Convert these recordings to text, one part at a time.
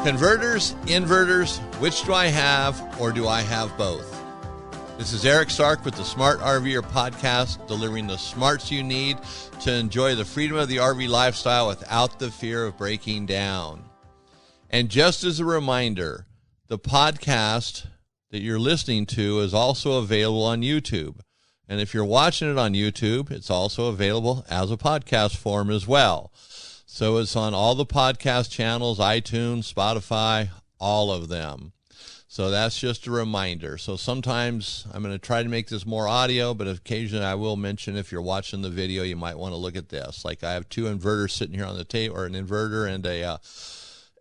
Converters, inverters, which do I have, or do I have both? This is Eric Stark with the Smart RV'er Podcast, delivering the smarts you need to enjoy the freedom of the RV lifestyle without the fear of breaking down. And just as a reminder, the podcast that you're listening to is also available on YouTube. And if you're watching it on YouTube, it's also available as a podcast form as well. So it's on all the podcast channels, iTunes, Spotify, all of them. So that's just a reminder. So sometimes I'm going to try to make this more audio, but occasionally I will mention if you're watching the video, you might want to look at this. Like I have two inverters sitting here on the table, or an inverter and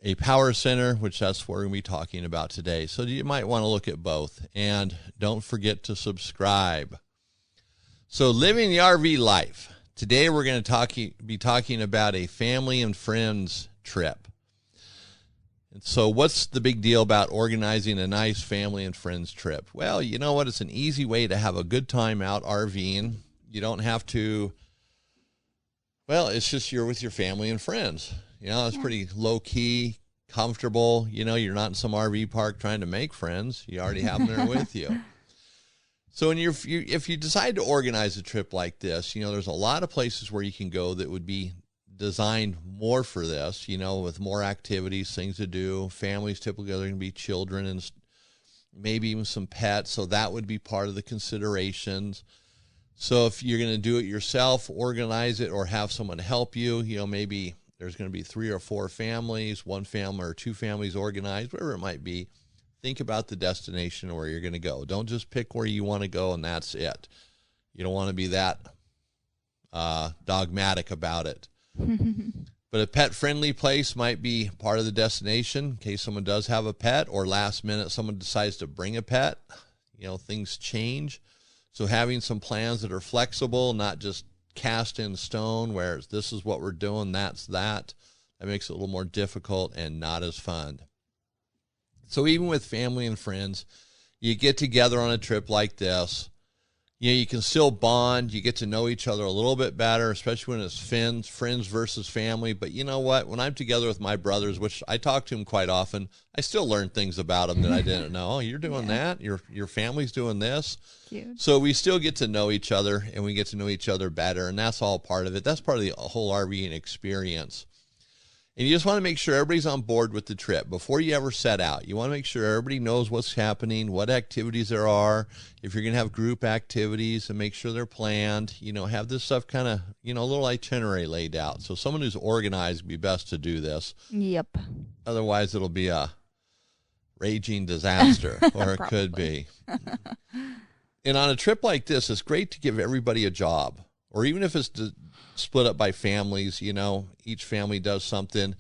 a power center, which that's what we're going to be talking about today. So you might want to look at both. And don't forget to subscribe. So living the RV life. Today we're going to be talking about a family and friends trip. And so what's the big deal about organizing a nice family and friends trip? Well, you know what? It's an easy way to have a good time out RVing. You don't have to, well, it's just you're with your family and friends. You know, it's pretty low-key, comfortable. You know, you're not in some RV park trying to make friends. You already have them there with you. So if you decide to organize a trip like this, you know, there's a lot of places where you can go that would be designed more for this, you know, with more activities, things to do. Families typically are going to be children and maybe even some pets, so that would be part of the considerations. So if you're going to do it yourself, organize it, or have someone help you, you know, maybe there's going to be 3 or 4 families, 1 family or 2 families organized, whatever it might be. Think about the destination where you're going to go. Don't just pick where you want to go and that's it. You don't want to be that dogmatic about it. But a pet-friendly place might be part of the destination in case someone does have a pet, or last minute someone decides to bring a pet. You know, things change. So having some plans that are flexible, not just cast in stone, where this is what we're doing, that's that. That makes it a little more difficult and not as fun. So even with family and friends, you get together on a trip like this, you know, you can still bond. You get to know each other a little bit better, especially when it's friends versus family. But you know what? When I'm together with my brothers, which I talk to them quite often, I still learn things about them that I didn't know. Oh, you're doing that? Your family's doing this? Cute. So we still get to know each other, and we get to know each other better, and that's all part of it. That's part of the whole RVing experience. And you just want to make sure everybody's on board with the trip before you ever set out. You want to make sure everybody knows what's happening, what activities there are, if you're going to have group activities, and make sure they're planned. You know, have this stuff kind of, you know, a little itinerary laid out. So someone who's organized would be best to do this. Yep. Otherwise, it'll be a raging disaster, or it could be. And on a trip like this, it's great to give everybody a job, or even if it's split up by families, you know, each family does something.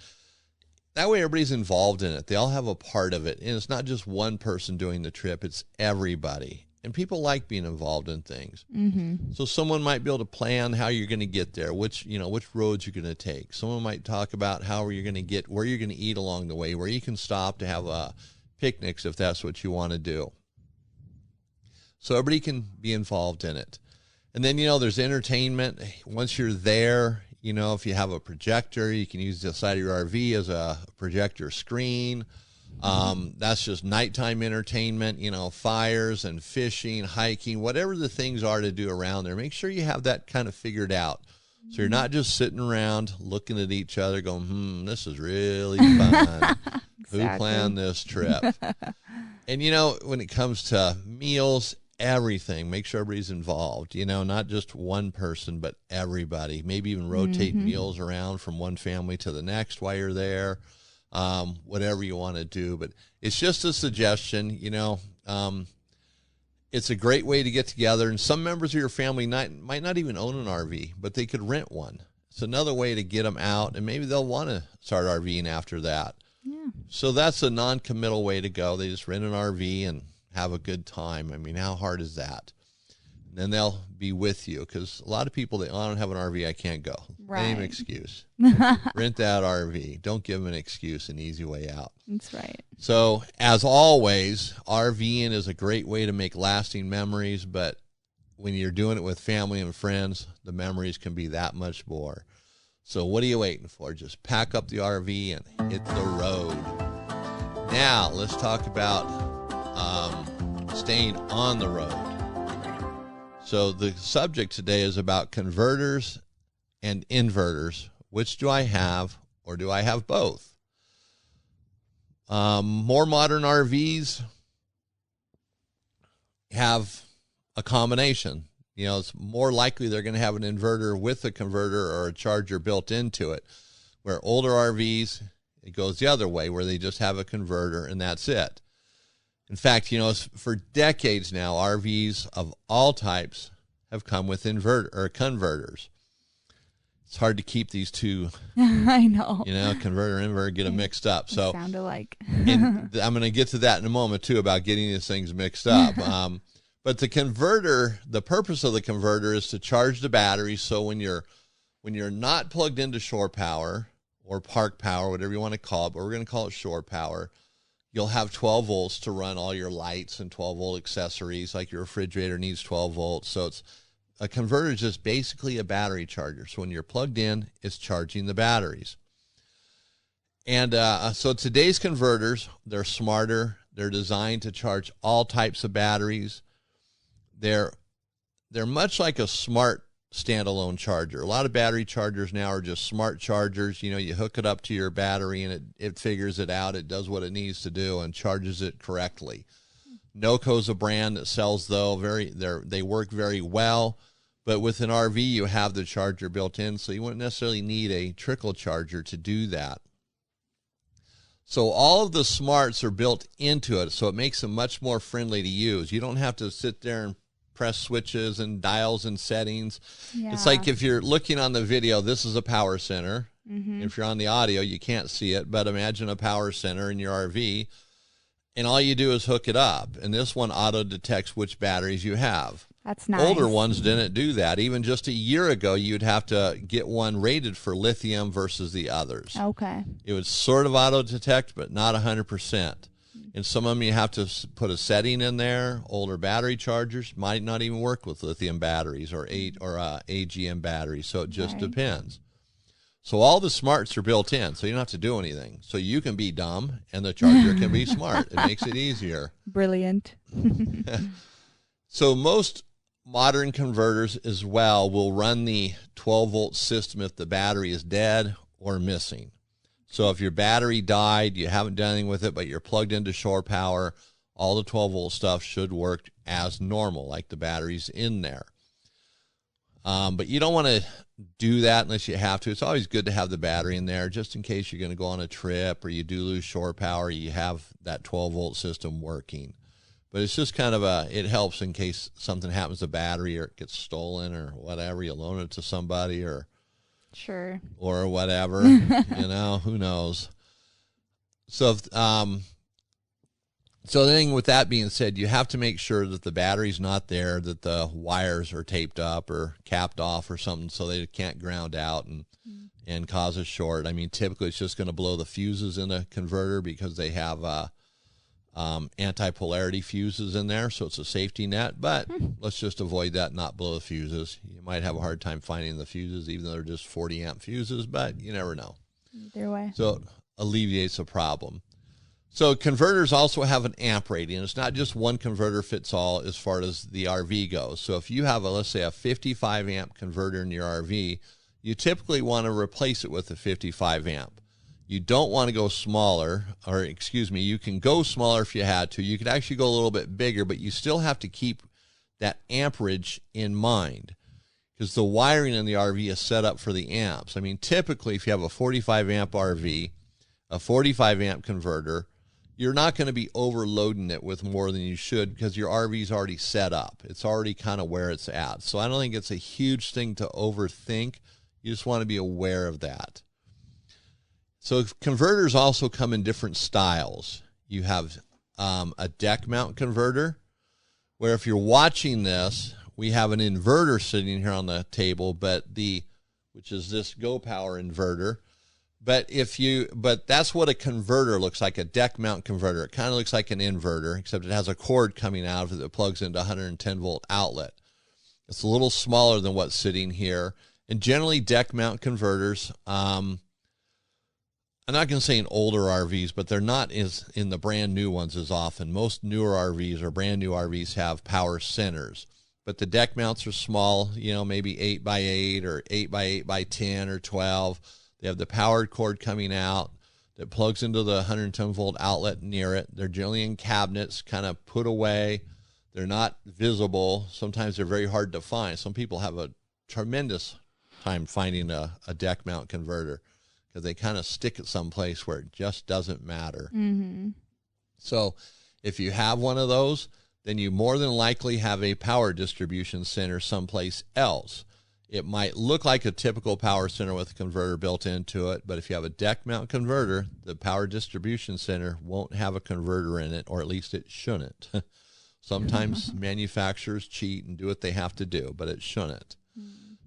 That way everybody's involved in it. They all have a part of it. And it's not just one person doing the trip, it's everybody. And people like being involved in things. Mm-hmm. So someone might be able to plan how you're going to get there, which roads you're going to take. Someone might talk about how you're going to get, where you're going to eat along the way, where you can stop to have picnics if that's what you want to do. So everybody can be involved in it. And then, you know, there's entertainment. Once you're there, you know, if you have a projector, you can use the side of your RV as a projector screen. That's just nighttime entertainment, you know, fires and fishing, hiking, whatever the things are to do around there. Make sure you have that kind of figured out. So you're not just sitting around looking at each other going, this is really fun. Exactly. Who planned this trip? And, you know, when it comes to meals, everything, make sure everybody's involved, you know, not just one person, but everybody. Maybe even rotate meals around from one family to the next while you're there, whatever you want to do. But it's just a suggestion, you know. It's a great way to get together, and some members of your family might not even own an RV, but they could rent one. It's another way to get them out, and maybe they'll want to start RVing after that. Yeah. So that's a non-committal way to go. They just rent an RV and have a good time. I mean, how hard is that? And then they'll be with you, because a lot of people, I don't have an RV, I can't go. Right. Same excuse. Rent that RV. Don't give them an excuse, an easy way out. That's right. So, as always, RVing is a great way to make lasting memories, but when you're doing it with family and friends, the memories can be that much more. So what are you waiting for? Just pack up the RV and hit the road. Now, let's talk about staying on the road. So the subject today is about converters and inverters. Which do I have, or do I have both? More modern RVs have a combination. You know, it's more likely they're going to have an inverter with a converter or a charger built into it, where older RVs, it goes the other way, where they just have a converter and that's it. In fact, you know, for decades now, RVs of all types have come with inverter or converters. It's hard to keep these two. I know. You know, converter and inverter, get them mixed up. So sound alike. and I'm going to get to that in a moment too, about getting these things mixed up. But the converter, the purpose of the converter is to charge the battery. So when you're not plugged into shore power or park power, whatever you want to call it, but we're going to call it shore power, you'll have 12 volts to run all your lights and 12-volt accessories, like your refrigerator needs 12 volts. So a converter is just basically a battery charger. So when you're plugged in, it's charging the batteries. And so today's converters, they're smarter. They're designed to charge all types of batteries. They're much like a smart standalone charger. A lot of battery chargers now are just smart chargers. You know, you hook it up to your battery and it figures it out. It does what it needs to do and charges it correctly. Noco's a brand that sells, though, they work very well. But with an RV, you have the charger built in, so you wouldn't necessarily need a trickle charger to do that. So all of the smarts are built into it, so it makes them much more friendly to use. You don't have to sit there and press switches and dials and settings. Yeah. It's like if you're looking on the video, this is a power center. Mm-hmm. If you're on the audio, you can't see it, but imagine a power center in your RV, and all you do is hook it up, and this one auto detects which batteries you have. That's nice. Older ones didn't do that. Even just a year ago, you'd have to get one rated for lithium versus the others. Okay. It would sort of auto detect, but not 100%. And some of them you have to put a setting in there. Older battery chargers might not even work with lithium batteries or AGM batteries, so it just depends. So all the smarts are built in, so you don't have to do anything. So you can be dumb, and the charger can be smart. It makes it easier. Brilliant. So most modern converters as well will run the 12-volt system if the battery is dead or missing. So if your battery died, you haven't done anything with it, but you're plugged into shore power, all the 12-volt stuff should work as normal, like the battery's in there. But you don't want to do that unless you have to. It's always good to have the battery in there just in case you're going to go on a trip or you do lose shore power, you have that 12-volt system working. But it's just kind of it helps in case something happens to the battery or it gets stolen or whatever. You loan it to somebody or whatever, you know, who knows. So, so the thing with that being said, you have to make sure that the battery's not there, that the wires are taped up or capped off or something so they can't ground out and cause a short. I mean, typically it's just going to blow the fuses in a converter because they have anti-polarity fuses in there, so it's a safety net, but let's just avoid that, not blow the fuses. You might have a hard time finding the fuses, even though they're just 40 amp fuses, but you never know. Either way. So it alleviates the problem. So converters also have an amp rating. It's not just one converter fits all as far as the RV goes. So if you have, let's say, a 55 amp converter in your RV, you typically want to replace it with a 55 amp. You don't want to go smaller, or excuse me, you can go smaller if you had to. You could actually go a little bit bigger, but you still have to keep that amperage in mind because the wiring in the RV is set up for the amps. I mean, typically if you have a 45 amp RV, a 45 amp converter, you're not going to be overloading it with more than you should because your RV is already set up. It's already kind of where it's at. So I don't think it's a huge thing to overthink. You just want to be aware of that. So converters also come in different styles. You have a deck mount converter, where if you're watching this, we have an inverter sitting here on the table, which is this Go Power inverter. But that's what a converter looks like, a deck mount converter. It kind of looks like an inverter, except it has a cord coming out of it that plugs into a 110 volt outlet. It's a little smaller than what's sitting here. And generally deck mount converters, I'm not going to say in older RVs, but they're not as in the brand new ones as often. Most newer RVs or brand new RVs have power centers, but the deck mounts are small, maybe 8x8 or 8x8x10 or 12. They have the powered cord coming out that plugs into the 110-volt outlet near it. They're generally in cabinets, kind of put away. They're not visible. Sometimes they're very hard to find. Some people have a tremendous time finding a deck mount converter because they kind of stick it someplace where it just doesn't matter. Mm-hmm. So if you have one of those, then you more than likely have a power distribution center someplace else. It might look like a typical power center with a converter built into it, but if you have a deck mount converter, the power distribution center won't have a converter in it, or at least it shouldn't. Sometimes manufacturers cheat and do what they have to do, but it shouldn't.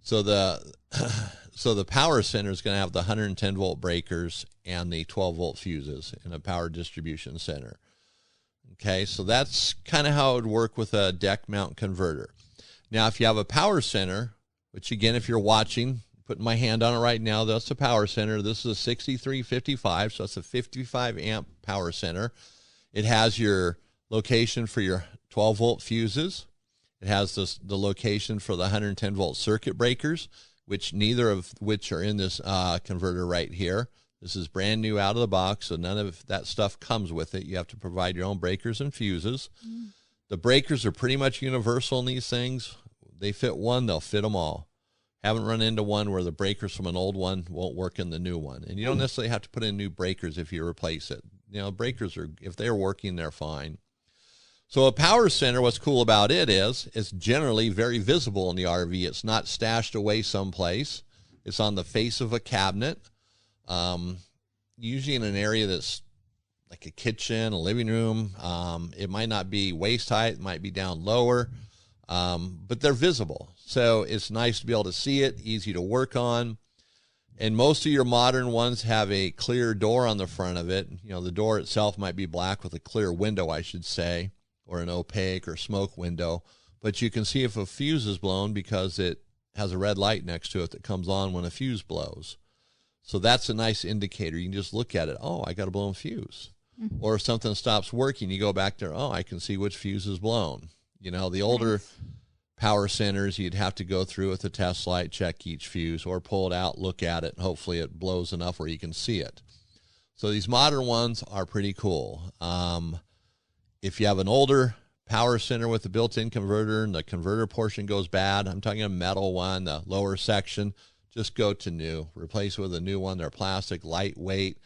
So the power center is going to have the 110-volt breakers and the 12-volt fuses in a power distribution center. Okay, so that's kind of how it would work with a deck mount converter. Now, if you have a power center, which again, if you're watching, putting my hand on it right now, that's a power center. This is a 6355, so that's a 55 amp power center. It has your location for your 12-volt fuses. It has the location for the 110-volt circuit breakers, which neither of which are in this converter right here. This is brand new out of the box, so none of that stuff comes with it. You have to provide your own breakers and fuses. The breakers are pretty much universal in these things. They fit one, they'll fit them all. Haven't run into one where the breakers from an old one won't work in the new one. And you don't necessarily have to put in new breakers if you replace it. Breakers are, if they're working, they're fine. So a power center, what's cool about it is it's generally very visible in the RV. It's not stashed away someplace. It's on the face of a cabinet, usually in an area that's like a kitchen, a living room. It might not be waist height. It might be down lower, but they're visible. So it's nice to be able to see it, easy to work on. And most of your modern ones have a clear door on the front of it. The door itself might be black with a clear window, I should say, or an opaque or smoke window. But you can see if a fuse is blown because it has a red light next to it that comes on when a fuse blows. So that's a nice indicator. You can just look at it. Oh, I got a blown fuse. Mm-hmm. Or if something stops working, you go back there. Oh, I can see which fuse is blown. The older power centers, you'd have to go through with a test light, check each fuse, or pull it out, look at it, and hopefully it blows enough where you can see it. So these modern ones are pretty cool. If you have an older power center with a built-in converter and the converter portion goes bad, I'm talking a metal one, the lower section, just go to new. Replace it with a new one. They're plastic, lightweight,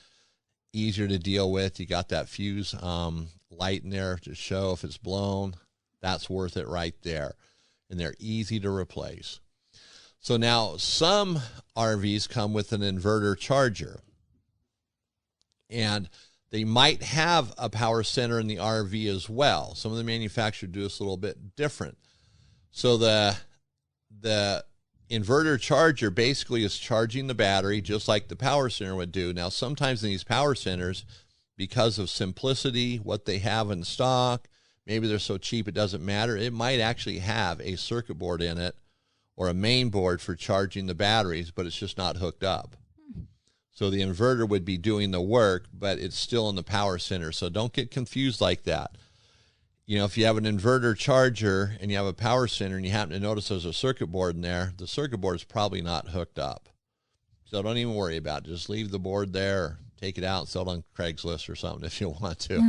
easier to deal with. You got that fuse light in there to show if it's blown. That's worth it right there. And they're easy to replace. So now some RVs come with an inverter charger. And they might have a power center in the RV as well. Some of the manufacturers do this a little bit different. So the inverter charger basically is charging the battery just like the power center would do. Now, sometimes in these power centers, because of simplicity, what they have in stock, maybe they're so cheap it doesn't matter, it might actually have a circuit board in it or a main board for charging the batteries, but it's just not hooked up. So the inverter would be doing the work, but it's still in the power center. So don't get confused like that. If you have an inverter charger and you have a power center and you happen to notice there's a circuit board in there, the circuit board is probably not hooked up. So don't even worry about it. Just leave the board there, or take it out and sell it on Craigslist or something if you want to.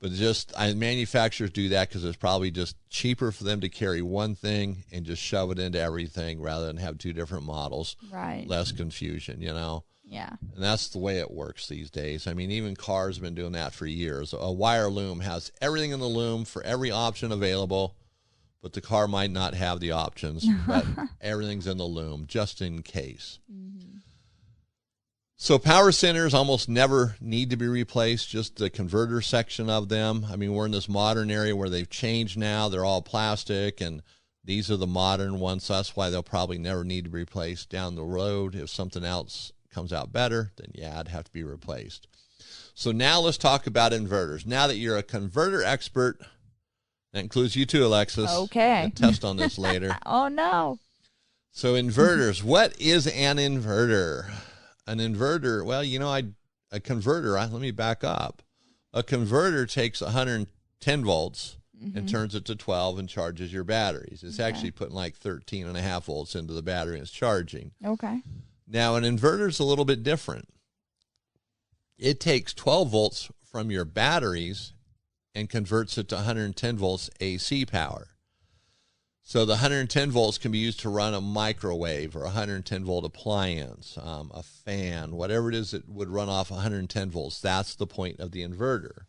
But manufacturers do that because it's probably just cheaper for them to carry one thing and just shove it into everything rather than have two different models. Right. Less confusion, Yeah. And that's the way it works these days. I mean, even cars have been doing that for years. A wire loom has everything in the loom for every option available, but the car might not have the options, but everything's in the loom just in case. Mm-hmm. So power centers almost never need to be replaced, just the converter section of them. I mean, we're in this modern area where they've changed now. They're all plastic, and these are the modern ones. So that's why they'll probably never need to be replaced down the road. If something else comes out better, then yeah, it'd have to be replaced. So now let's talk about inverters. Now that you're a converter expert, that includes you too, Alexis. Okay. We'll test on this later. Oh, no. So inverters, what is an inverter? An inverter, well, a converter, let me back up. A converter takes 110 volts and turns it to 12 and charges your batteries. It's actually putting like 13.5 volts into the battery and it's charging. Okay. Now, an inverter is a little bit different. It takes 12 volts from your batteries and converts it to 110 volts AC power. So the 110 volts can be used to run a microwave or a 110 volt appliance, a fan, whatever it is that would run off 110 volts. That's the point of the inverter.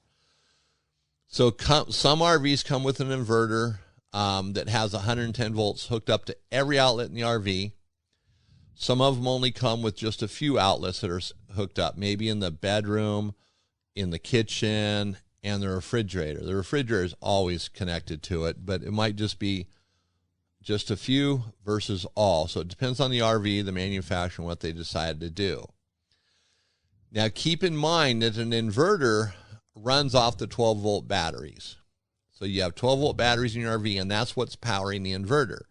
So some RVs come with an inverter that has 110 volts hooked up to every outlet in the RV. Some of them only come with just a few outlets that are hooked up, maybe in the bedroom, in the kitchen, and the refrigerator. The refrigerator is always connected to it, but it might just be just a few versus all. So it depends on the RV, the manufacturer, and what they decided to do. Now, keep in mind that an inverter runs off the 12-volt batteries. So you have 12-volt batteries in your RV, and that's what's powering the inverter.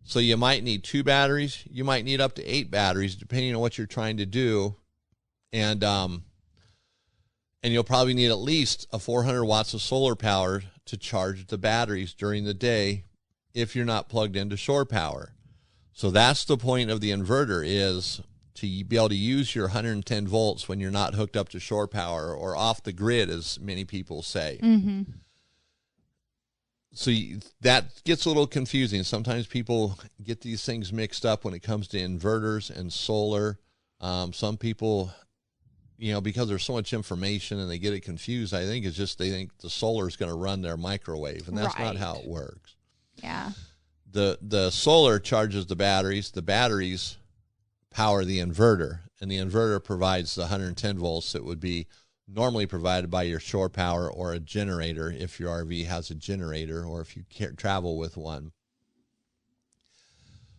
So you might need 2 batteries. You might need up to 8 batteries, depending on what you're trying to do. And you'll probably need at least a 400 watts of solar power to charge the batteries during the day if you're not plugged into shore power. So that's the point of the inverter, is to be able to use your 110 volts when you're not hooked up to shore power or off the grid, as many people say. So that gets a little confusing. Sometimes people get these things mixed up when it comes to inverters and solar. Some people, because there's so much information and they get it confused, I think it's just they think the solar is going to run their microwave, and that's not how it works. Yeah. The solar charges the batteries power the inverter, and the inverter provides the 110 volts that would be normally provided by your shore power or a generator if your RV has a generator or if you can't travel with one.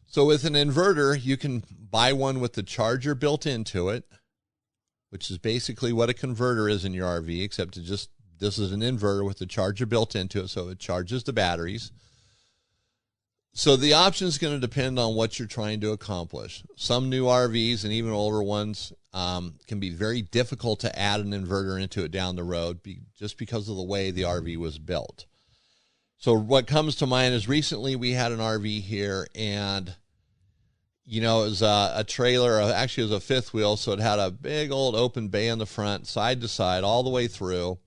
So with an inverter, you can buy one with the charger built into it, which is basically what a converter is in your RV, except this is an inverter with the charger built into it, so it charges the batteries. So the option is going to depend on what you're trying to accomplish. Some new RVs and even older ones can be very difficult to add an inverter into it down the road just because of the way the RV was built. So what comes to mind is recently we had an RV here, and it was a trailer. Actually, it was a fifth wheel, so it had a big old open bay in the front, side to side, all the way through.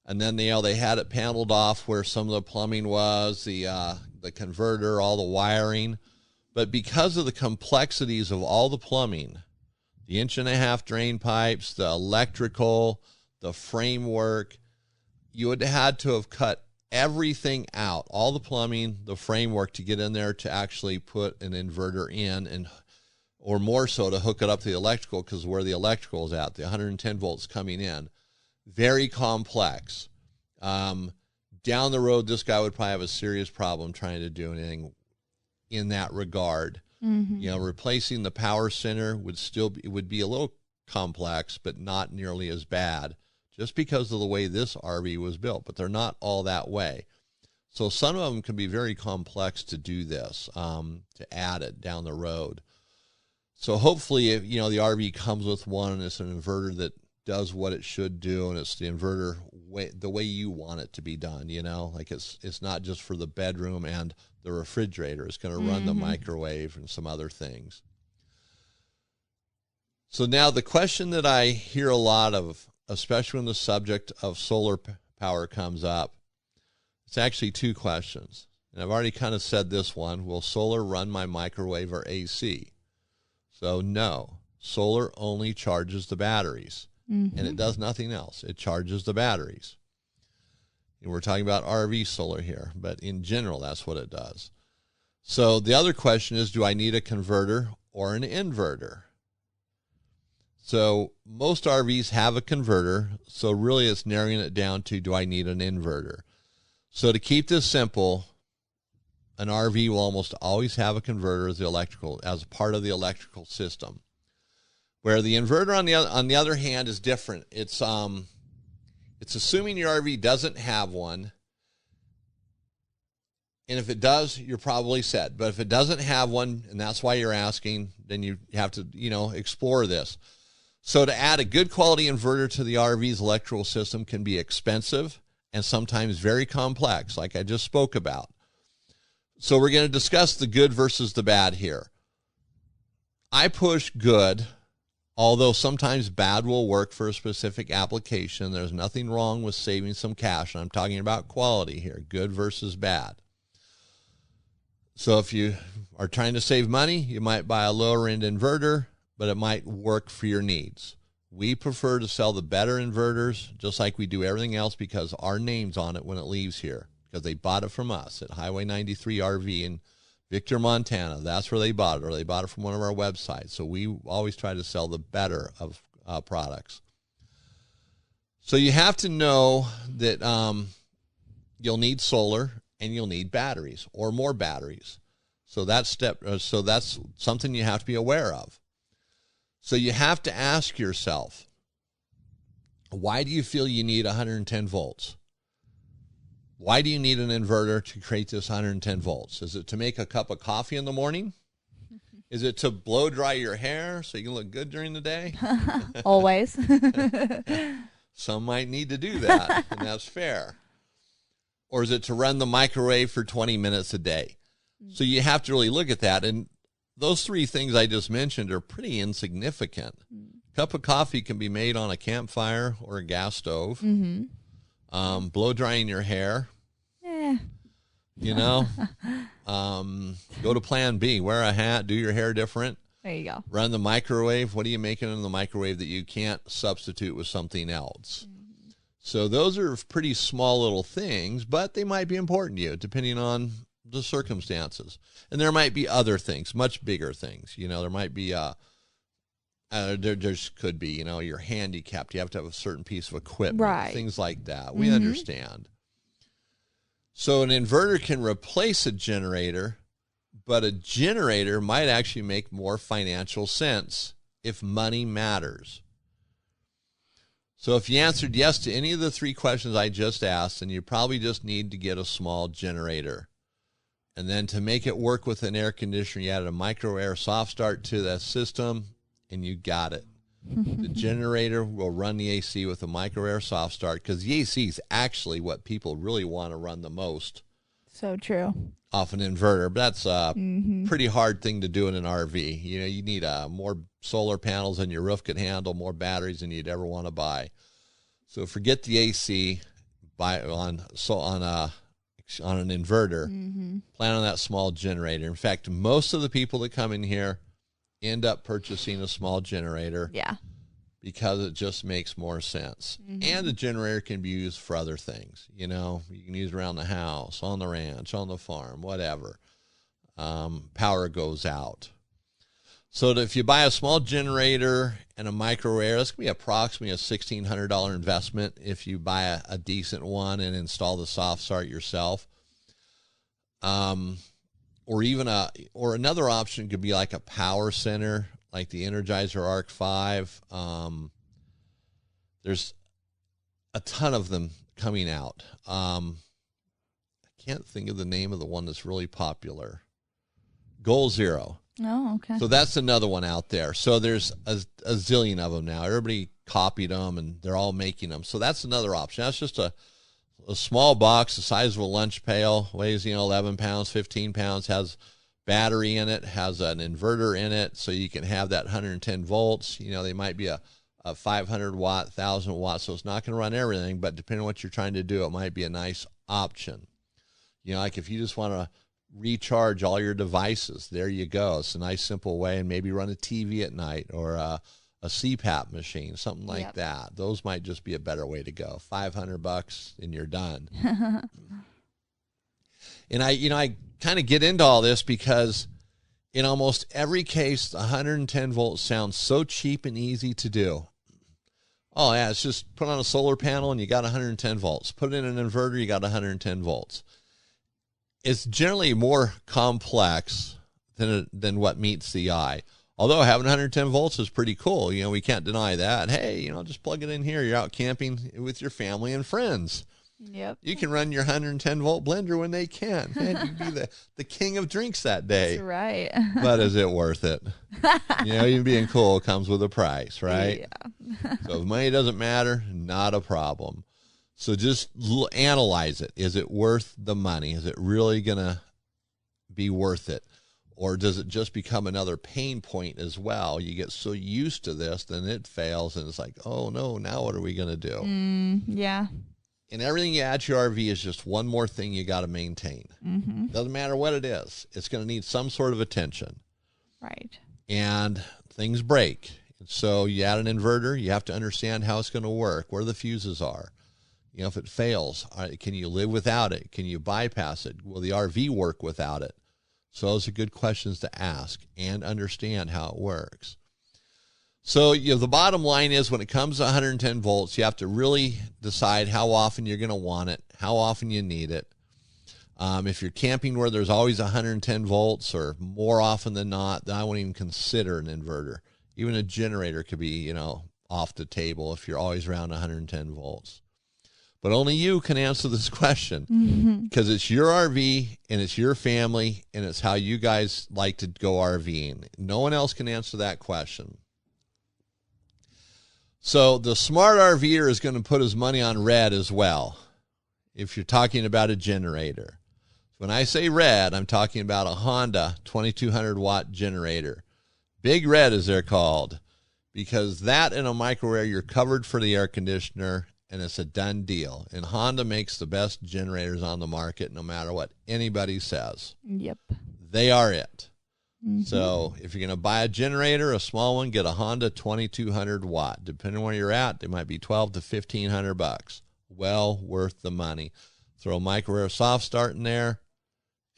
And then they had it paneled off where some of the plumbing was, the converter, all the wiring. But because of the complexities of all the plumbing, the 1.5-inch drain pipes, the electrical, the framework, you would have had to have cut everything out, all the plumbing, the framework, to get in there to actually put an inverter in, or more so to hook it up to the electrical, because where the electrical is at, the 110 volts coming in. Very complex. Down the road, this guy would probably have a serious problem trying to do anything in that regard. Replacing the power center would be a little complex, but not nearly as bad, just because of the way this RV was built. But they're not all that way. So some of them can be very complex to do this, to add it down the road. So hopefully, the RV comes with one, and it's an inverter that does what it should do, and it's the inverter the way you want it to be done. Like it's not just for the bedroom and the refrigerator. It's going to run the microwave and some other things. So now the question that I hear a lot of, especially when the subject of solar power comes up, it's actually 2 questions. And I've already kind of said this one: will solar run my microwave or AC? So no, solar only charges the batteries. And it does nothing else. It charges the batteries. And we're talking about RV solar here, but in general, that's what it does. So the other question is, do I need a converter or an inverter? So most RVs have a converter, so really it's narrowing it down to, do I need an inverter? So to keep this simple, an RV will almost always have a converter as part of the electrical system. Where the inverter, on the other hand, is different. It's assuming your RV doesn't have one, and if it does, you're probably set. But if it doesn't have one, and that's why you're asking, then you have to, explore this. So to add a good quality inverter to the RV's electrical system can be expensive and sometimes very complex, like I just spoke about. So we're going to discuss the good versus the bad here. I push good, although sometimes bad will work for a specific application. There's nothing wrong with saving some cash. I'm talking about quality here, good versus bad. So if you are trying to save money, you might buy a lower end inverter, but it might work for your needs. We prefer to sell the better inverters, just like we do everything else, because our name's on it when it leaves here, because they bought it from us at Highway 93 RV in Victor, Montana. That's where they bought it, or they bought it from one of our websites. So we always try to sell the better of products. So you have to know that you'll need solar and you'll need batteries or more batteries. So that's something you have to be aware of. So you have to ask yourself, why do you feel you need 110 volts? Why do you need an inverter to create this 110 volts? Is it to make a cup of coffee in the morning? Is it to blow dry your hair so you can look good during the day? Always. Some might need to do that, and that's fair. Or is it to run the microwave for 20 minutes a day? So you have to really look at that. And those three things I just mentioned are pretty insignificant. A cup of coffee can be made on a campfire or a gas stove. Mm-hmm. Blow drying your hair. Yeah. You know, go to plan B, wear a hat, do your hair different. There you go. Run the microwave. What are you making in the microwave that you can't substitute with something else? Mm-hmm. So those are pretty small little things, but they might be important to you depending on the circumstances. And there might be other things, much bigger things. You know, there might be, there just could be, you know, you're handicapped. You have to have a certain piece of equipment, right? Things like that. We understand. So an inverter can replace a generator, but a generator might actually make more financial sense if money matters. So if you answered yes to any of the three questions I just asked, then you probably just need to get a small generator. And then to make it work with an air conditioner, you added a micro air soft start to that system, and you got it. The generator will run the AC with a micro air soft start, because the AC is actually what people really want to run the most. So true. Off an inverter, but that's a pretty hard thing to do in an RV. You know, you need more solar panels than your roof could handle, more batteries than you'd ever want to buy. So forget the AC, buy on an inverter. Plan on that small generator. In fact, most of the people that come in here end up purchasing a small generator. Yeah. Because it just makes more sense. And the generator can be used for other things. You know, you can use it around the house, on the ranch, on the farm, whatever. Power goes out. So that if you buy a small generator and a micro air, that's going to be approximately a $1,600 investment if you buy a decent one and install the soft start yourself. Or even another option could be like a power center, like the Energizer Arc 5. There's a ton of them coming out. I can't think of the name of the one that's really popular. Goal Zero. Oh, okay. So that's another one out there. So there's a zillion of them now. Everybody copied them, and they're all making them. So that's another option. That's just a small box the size of a lunch pail, weighs 11 pounds, 15 pounds, has battery in it, has an inverter in it, so you can have that 110 volts. You know, they might be a 500 watt, 1,000 watt, so it's not going to run everything, but depending on what you're trying to do, it might be a nice option. You know, like if you just want to recharge all your devices, there you go. It's a nice, simple way, and maybe run a TV at night or a CPAP machine, something like that. Those might just be a better way to go. $500 and you're done. And I kind of get into all this because in almost every case, the 110 volts sounds so cheap and easy to do. Oh yeah, it's just put on a solar panel and you got 110 volts. Put it in an inverter, you got 110 volts. It's generally more complex than what meets the eye. Although having 110 volts is pretty cool. You know, we can't deny that. Hey, just plug it in here. You're out camping with your family and friends. Yep. You can run your 110 volt blender when they can. Man, you can be the king of drinks that day. That's right. But is it worth it? Even being cool comes with a price, right? Yeah. So if money doesn't matter, not a problem. So just analyze it. Is it worth the money? Is it really going to be worth it? Or does it just become another pain point as well? You get so used to this, then it fails, and it's like, oh, no, now what are we going to do? Yeah. And everything you add to your RV is just one more thing you got to maintain. Mm-hmm. Doesn't matter what it is. It's going to need some sort of attention. Right. And things break. So you add an inverter, you have to understand how it's going to work, where the fuses are. If it fails, can you live without it? Can you bypass it? Will the RV work without it? So those are good questions to ask and understand how it works. So the bottom line is when it comes to 110 volts, you have to really decide how often you're going to want it, how often you need it. If you're camping where there's always 110 volts or more often than not, then I wouldn't even consider an inverter. Even a generator could be, off the table if you're always around 110 volts. But only you can answer this question because it's your RV and it's your family and it's how you guys like to go RVing. No one else can answer that question. So the Smart RV'er is going to put his money on red as well if you're talking about a generator. When I say red, I'm talking about a Honda 2200 watt generator. Big red as they're called because that and a micro air, you're covered for the air conditioner. And it's a done deal. And Honda makes the best generators on the market no matter what anybody says. Yep. They are it. Mm-hmm. So if you're going to buy a generator, a small one, get a Honda 2200 watt. Depending on where you're at, they might be $1,200 to $1,500. Well worth the money. Throw a micro air soft start in there,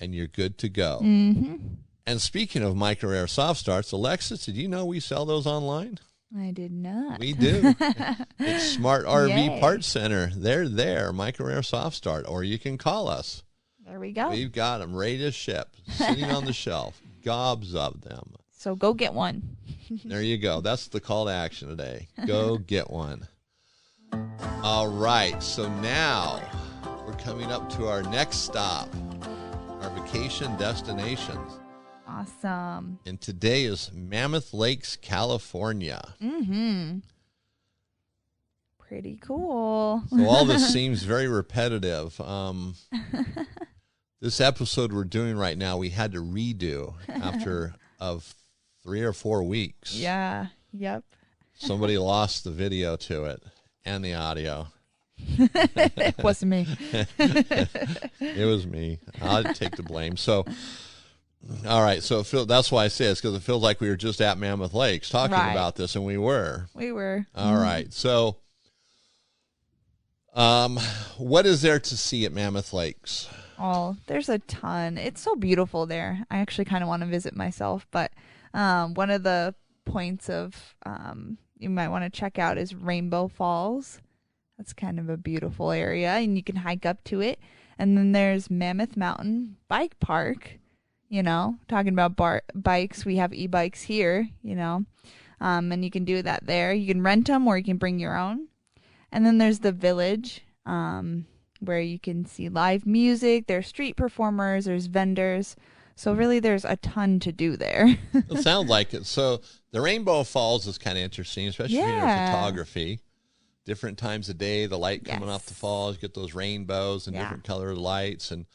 and you're good to go. Mm-hmm. And speaking of micro air soft starts, Alexis, did you know we sell those online? I did not. We do. It's Smart RV Yay. Parts Center. They're there, micro air soft start, or you can call us. There we go. We've got them ready to ship, sitting on the shelf, gobs of them. So go get one. There you go. That's the call to action today. Go get one. All right. So now we're coming up to our next stop, our vacation destinations. Awesome. And today is Mammoth Lakes, California. Mm-hmm. Pretty cool. So all this seems very repetitive. This episode we're doing right now, we had to redo after of 3 or 4 weeks. Yeah. Yep. Somebody lost the video to it and the audio. It wasn't me. It was me. I'll take the blame. So, all right. So that's why I say it's because it feels like we were just at Mammoth Lakes talking Right. about this, and we were. We were. All right. So, what is there to see at Mammoth Lakes? Oh, there's a ton. It's so beautiful there. I actually kind of want to visit myself, but one of the points of you might want to check out is Rainbow Falls. That's kind of a beautiful area, and you can hike up to it. And then there's Mammoth Mountain Bike Park. Talking about bikes, we have e-bikes here, and you can do that there. You can rent them or you can bring your own. And then there's the Village, where you can see live music. There's street performers, there's vendors. So really there's a ton to do there. It sounds like it. So the Rainbow Falls is kind of interesting, especially if you're into photography. Different times of day, the light coming off the falls, you get those rainbows and different colored lights. And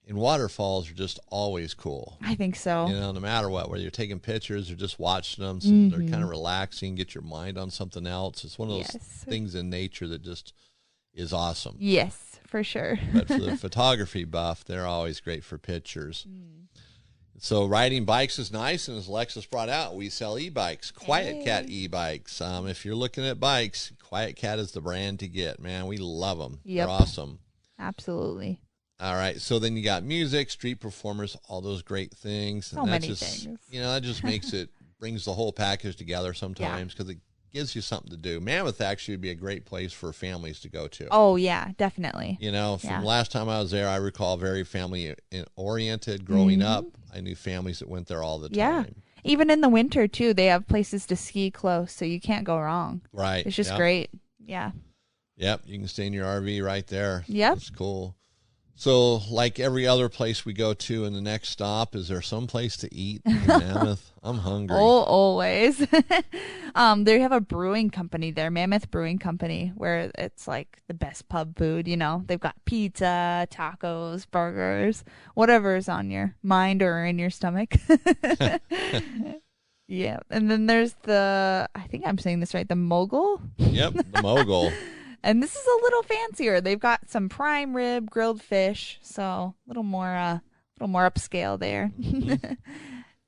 waterfalls are just always cool. I think so. No matter what, whether you're taking pictures or just watching them, so they're kind of relaxing, get your mind on something else. It's one of those things in nature that just is awesome. Yes, for sure. But for the photography buff, they're always great for pictures. So riding bikes is nice, and as Alexis brought out, we sell e-bikes, Quiet Cat e-bikes. If you're looking at bikes, Quiet Cat is the brand to get. Man, we love them. Yep. They're awesome. Absolutely. All right, so then you got music, street performers, all those great things. So many things. That just makes it, brings the whole package together sometimes because it gives you something to do. Mammoth actually would be a great place for families to go to. Oh, yeah, definitely. From last time I was there, I recall very family-oriented. Growing up, I knew families that went there all the time. Yeah. Even in the winter, too, they have places to ski close, so you can't go wrong. Right. It's just great. Yeah. Yep, you can stay in your RV right there. Yep. That's cool. So, like every other place we go to in the next stop, is there some place to eat in Mammoth? I'm hungry. Oh, always. They have a brewing company there, Mammoth Brewing Company, where it's like the best pub food. You know, they've got pizza, tacos, burgers, whatever's on your mind or in your stomach. Yeah. And then there's I think I'm saying this right, the Mogul. Yep, the Mogul. And this is a little fancier. They've got some prime rib, grilled fish, so a little more upscale there.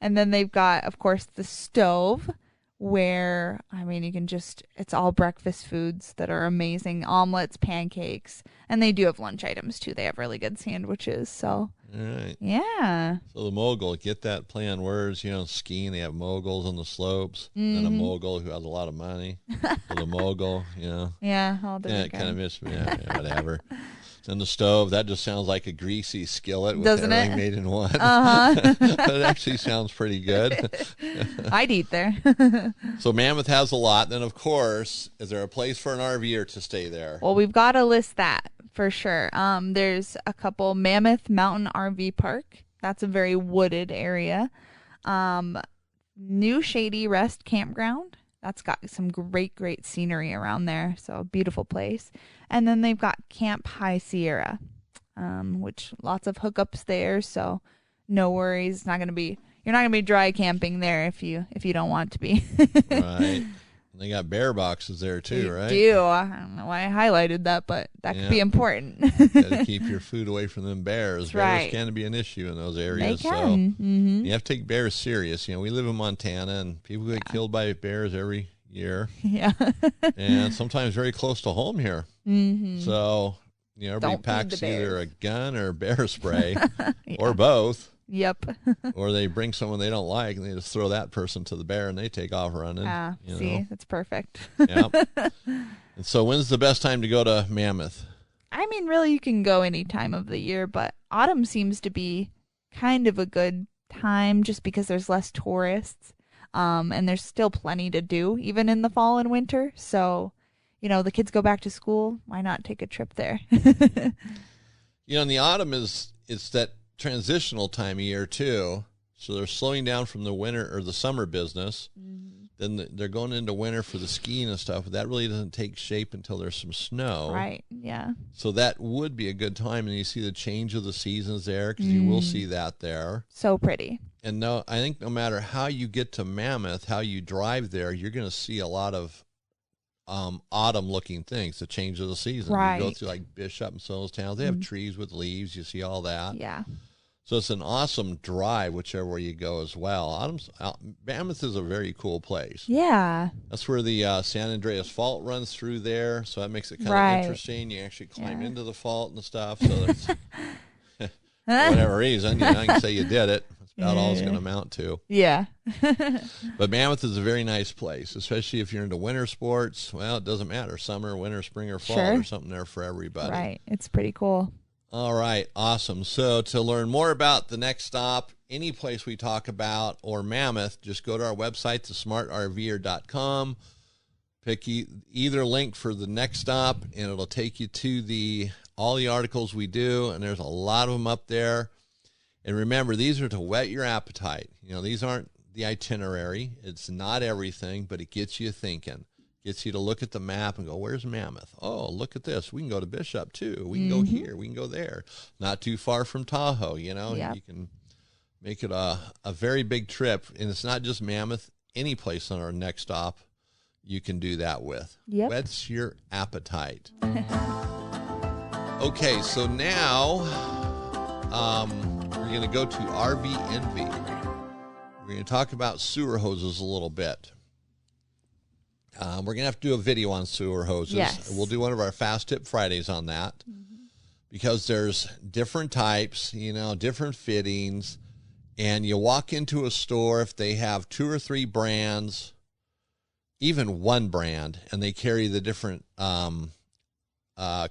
And then they've got, of course, the Stove, where you can it's all breakfast foods that are amazing, omelets, pancakes, and they do have lunch items too. They have really good sandwiches. So, all right, yeah. So the Mogul, get that play on words. Skiing, they have moguls on the slopes, and a mogul who has a lot of money. So the Mogul, Yeah, all different. Kind of miss me. Yeah, whatever. And the Stove, that just sounds like a greasy skillet with Doesn't everything it? made in one. Uh-huh. But it actually sounds pretty good. I'd eat there. So Mammoth has a lot. Then, of course, is there a place for an RVer to stay there? Well, we've got to list that for sure. There's a couple, Mammoth Mountain RV Park. That's a very wooded area. New Shady Rest Campground. That's got some great scenery around there. So a beautiful place. And then they've got Camp High Sierra, which lots of hookups there. So no worries. You're not gonna be dry camping there if you don't want to be. Right. They got bear boxes there too, right? They do. I don't know why I highlighted that, but that could be important. Got to keep your food away from them bears. That's bears right. can be an issue in those areas. They can. So Mm-hmm. you have to take bears serious. We live in Montana, and people get killed by bears every year. Yeah. And sometimes very close to home here. Mm-hmm. So, everybody Don't feed packs the either a bears. gun or bear spray Yeah. or both. Yep. Or they bring someone they don't like and they just throw that person to the bear and they take off running. See, that's perfect. Yep. And so when's the best time to go to Mammoth? Really, you can go any time of the year, but autumn seems to be kind of a good time just because there's less tourists. And there's still plenty to do, even in the fall and winter. So, the kids go back to school. Why not take a trip there? In the autumn it's that transitional time of year too. So they're slowing down from the winter or the summer business. Mm-hmm. Then they're going into winter for the skiing and stuff. But that really doesn't take shape until there's some snow. Right. Yeah. So that would be a good time. And you see the change of the seasons there because you will see that there. So pretty. And I think no matter how you get to Mammoth, how you drive there, you're going to see a lot of autumn-looking things, the change of the season. Right. You go through like Bishop and Solestown. They have trees with leaves. You see all that. Yeah. So it's an awesome drive, whichever way you go as well. Mammoth is a very cool place. Yeah. That's where the San Andreas Fault runs through there, so that makes it kind of interesting. You actually climb into the fault and stuff. So that's, for whatever reason, I can say you did it. That's about all it's going to amount to. Yeah. But Mammoth is a very nice place, especially if you're into winter sports. Well, it doesn't matter, summer, winter, spring, or fall. There's something there for everybody. Right. It's pretty cool. All right, awesome. So to learn more about the next stop, any place we talk about, or Mammoth, just go to our website, thesmartrver.com. Pick either link for the next stop, and it'll take you to all the articles we do, and there's a lot of them up there. And remember, these are to whet your appetite. These aren't the itinerary. It's not everything, but it gets you thinking. Gets you to look at the map and go, where's Mammoth? Oh, look at this. We can go to Bishop, too. We can go here. We can go there. Not too far from Tahoe, Yep. You can make it a very big trip. And it's not just Mammoth. Any place on our next stop you can do that with. Yep. Whets your appetite. Okay, so now we're going to go to RV Envy. We're going to talk about sewer hoses a little bit. We're going to have to do a video on sewer hoses. Yes. We'll do one of our Fast Tip Fridays on that because there's different types, different fittings. And you walk into a store, if they have 2 or 3 brands, even one brand, and they carry the different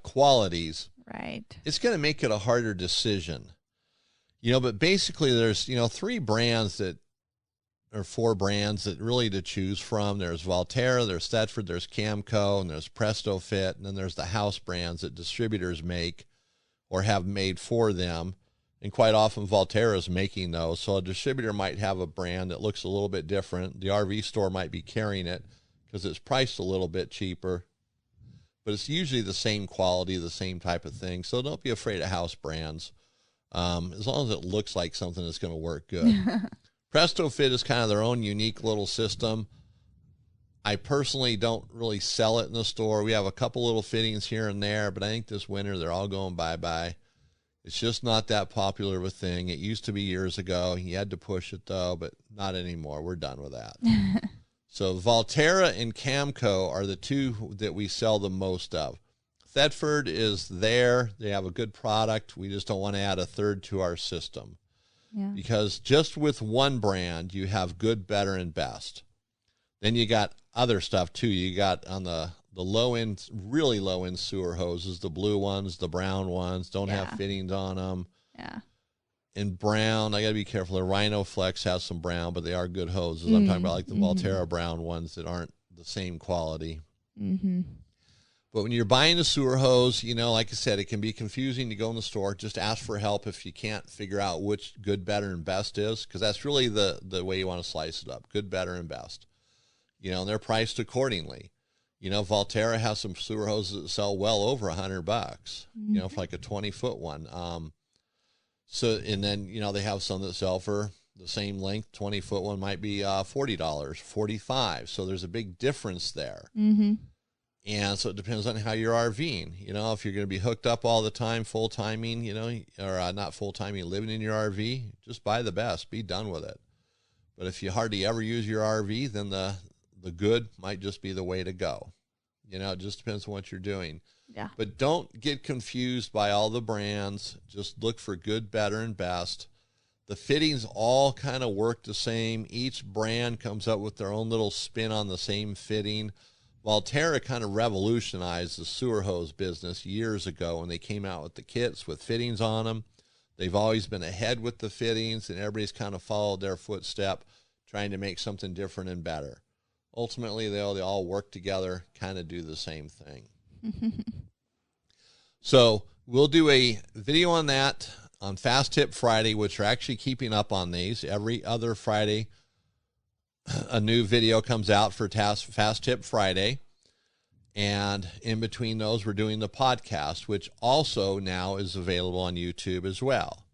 qualities, right, it's going to make it a harder decision. But basically there's, 3 brands that or 4 brands that really to choose from. There's Volterra, there's Thetford, there's Camco, and there's Presto Fit, and then there's the house brands that distributors make or have made for them. And quite often Volterra is making those. So a distributor might have a brand that looks a little bit different. The RV store might be carrying it because it's priced a little bit cheaper. But it's usually the same quality, the same type of thing. So don't be afraid of house brands. As long as it looks like something that's going to work good. Presto Fit is kind of their own unique little system. I personally don't really sell it in the store. We have a couple little fittings here and there, but I think this winter they're all going bye-bye. It's just not that popular of a thing. It used to be years ago. You had to push it, though, but not anymore. We're done with that. So Volterra and Camco are the 2 that we sell the most of. Thetford is there. They have a good product. We just don't want to add a third to our system. Yeah. Because just with one brand, you have good, better, and best. Then you got other stuff, too. You got on the low-end, really low-end sewer hoses, the blue ones, the brown ones, don't have fittings on them. Yeah. In brown, I got to be careful. The Rhino Flex has some brown, but they are good hoses. I'm talking about like the Volterra brown ones that aren't the same quality. But when you're buying a sewer hose, you know, like I said, it can be confusing to go in the store. Just ask for help if you can't figure out which good, better, and best is, because that's really the way you want to slice it up. Good, better, and best. You know, and they're priced accordingly. You know, Volterra has some sewer hoses that sell well over $100, you know, for like a 20-foot one. So, and then, you know, they have some that sell for the same length. 20-foot one might be $40, $45. So there's a big difference there. And so it depends on how you're RVing. You know, if you're going to be hooked up all the time, full timing, you know, or not full timing, living in your RV, just buy the best. Be done with it. But if you hardly ever use your RV, then the good might just be the way to go. You know, it just depends on what you're doing. Yeah. But don't get confused by all the brands. Just look for good, better, and best. The fittings all kind of work the same. Each brand comes up with their own little spin on the same fitting. Volterra kind of revolutionized the sewer hose business years ago when they came out with the kits with fittings on them. They've always been ahead with the fittings, and everybody's kind of followed their footstep, trying to make something different and better. Ultimately, they all work together, kind of do the same thing. So we'll do a video on that on Fast Tip Friday, which we're actually keeping up on these. Every other Friday, a new video comes out for Fast Tip Friday. And in between those, we're doing the podcast, which also now is available on YouTube as well.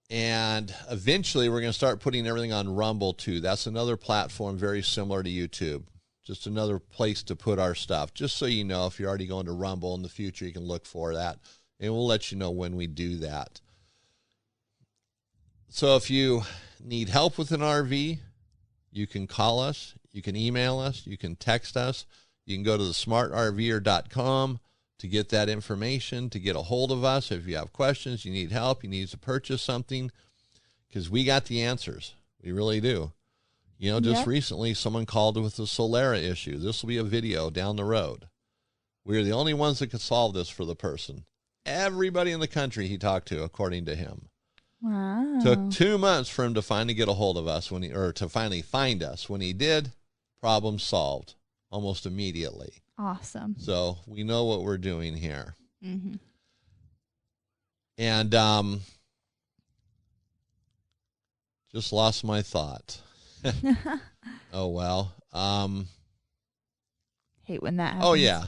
And eventually, we're going to start putting everything on Rumble, too. That's another platform very similar to YouTube. Just another place to put our stuff. Just so you know, if you're already going to Rumble in the future, you can look for that. And we'll let you know when we do that. So if you need help with an RV, you can call us. You can email us. You can text us. You can go to the smartrver.com to get that information, to get a hold of us. If you have questions, you need help, you need to purchase something, because we got the answers. We really do. You know, just recently, someone called with a Solera issue. This will be a video down the road. We're the only ones that could solve this for the person. Everybody in the country he talked to, according to him. Wow. Took 2 months for him to finally get a hold of us, to finally find us. When he did, problem solved almost immediately. Awesome. So we know what we're doing here. Mm-hmm. And just lost my thought. Oh, well. Hate when that happens. Oh, yeah.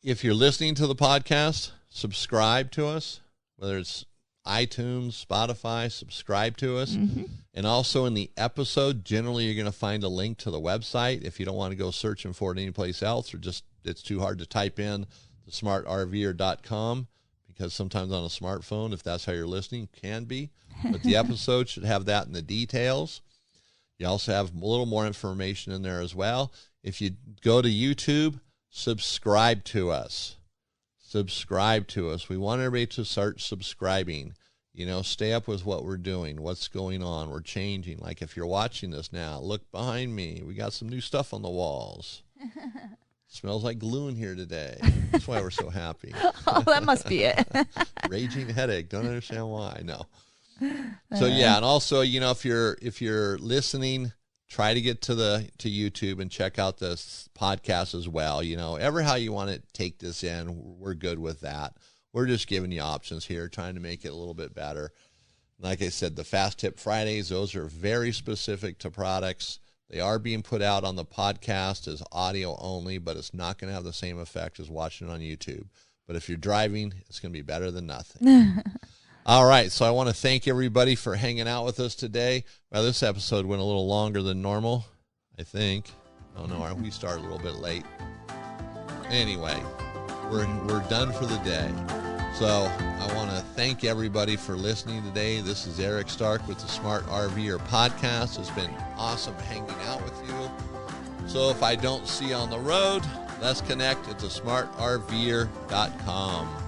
If you're listening to the podcast, subscribe to us, whether it's iTunes, Spotify, subscribe to us. Mm-hmm. And also in the episode, generally you're going to find a link to the website if you don't want to go searching for it anyplace else, or just it's too hard to type in the smartrver.com, because sometimes on a smartphone, if that's how you're listening, can be. But the episode should have that in the details. You also have a little more information in there as well. If you go to YouTube, subscribe to us. Subscribe to us. We want everybody to start subscribing. You know, stay up with what we're doing, what's going on. We're changing. Like if you're watching this now, look behind me. We got some new stuff on the walls. Smells like glue in here today. That's why we're so happy. Oh, that must be it. Raging headache. Don't understand why. No. So yeah, and also, if you're listening, try to get to YouTube and check out this podcast as well. Ever how you want to take this in, we're good with that. We're just giving you options here, trying to make it a little bit better. Like I said, the Fast Tip Fridays, those are very specific to products. They are being put out on the podcast as audio only, but it's not going to have the same effect as watching it on YouTube. But if you're driving, it's going to be better than nothing. All right, so I want to thank everybody for hanging out with us today. Well, this episode went a little longer than normal, I think. Oh, no, we started a little bit late. Anyway, we're done for the day. So I want to thank everybody for listening today. This is Eric Stark with the Smart RV'er Podcast. It's been awesome hanging out with you. So if I don't see you on the road, let's connect at thesmartrver.com.